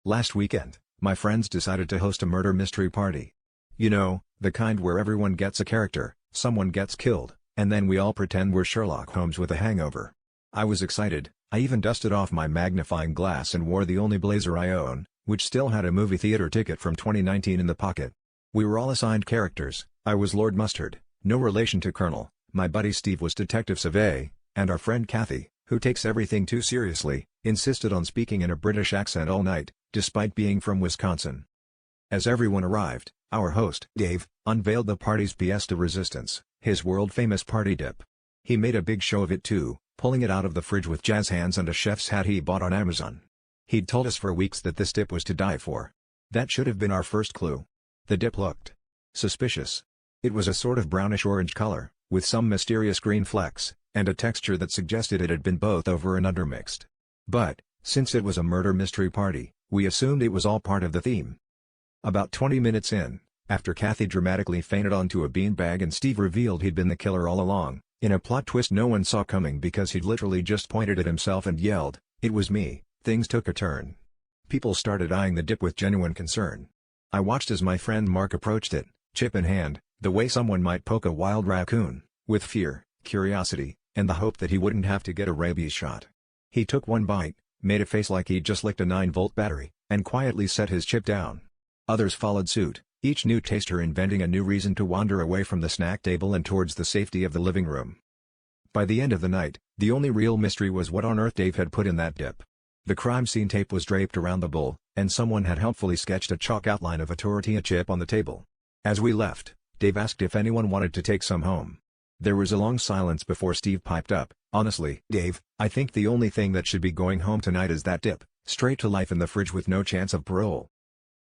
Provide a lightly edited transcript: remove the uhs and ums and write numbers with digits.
Last weekend, my friends decided to host a murder mystery party. You know, the kind where everyone gets a character, someone gets killed, and then we all pretend we're Sherlock Holmes with a hangover. I was excited. I even dusted off my magnifying glass and wore the only blazer I own, which still had a movie theater ticket from 2019 in the pocket. We were all assigned characters. I was Lord Mustard, no relation to Colonel, my buddy Steve was Detective Survey, and our friend Kathy, who takes everything too seriously, insisted on speaking in a British accent all night, despite being from Wisconsin. As everyone arrived, our host, Dave, unveiled the party's pièce de résistance, his world-famous party dip. He made a big show of it too, pulling it out of the fridge with jazz hands and a chef's hat he bought on Amazon. He'd told us for weeks that this dip was to die for. That should have been our first clue. The dip looked suspicious. It was a sort of brownish-orange color, with some mysterious green flecks, and a texture that suggested it had been both over and undermixed. But, since it was a murder mystery party, we assumed it was all part of the theme. About 20 minutes in, after Kathy dramatically fainted onto a beanbag and Steve revealed he'd been the killer all along, in a plot twist no one saw coming because he'd literally just pointed at himself and yelled, "It was me," things took a turn. People started eyeing the dip with genuine concern. I watched as my friend Mark approached it, chip in hand, the way someone might poke a wild raccoon, with fear, curiosity, and the hope that he wouldn't have to get a rabies shot. He took one bite, made a face like he'd just licked a 9-volt battery, and quietly set his chip down. Others followed suit, each new taster inventing a new reason to wander away from the snack table and towards the safety of the living room. By the end of the night, the only real mystery was what on earth Dave had put in that dip. The crime scene tape was draped around the bowl, and someone had helpfully sketched a chalk outline of a tortilla chip on the table. As we left, Dave asked if anyone wanted to take some home. There was a long silence before Steve piped up, "Honestly, Dave, I think the only thing that should be going home tonight is that dip, straight to life in the fridge with no chance of parole."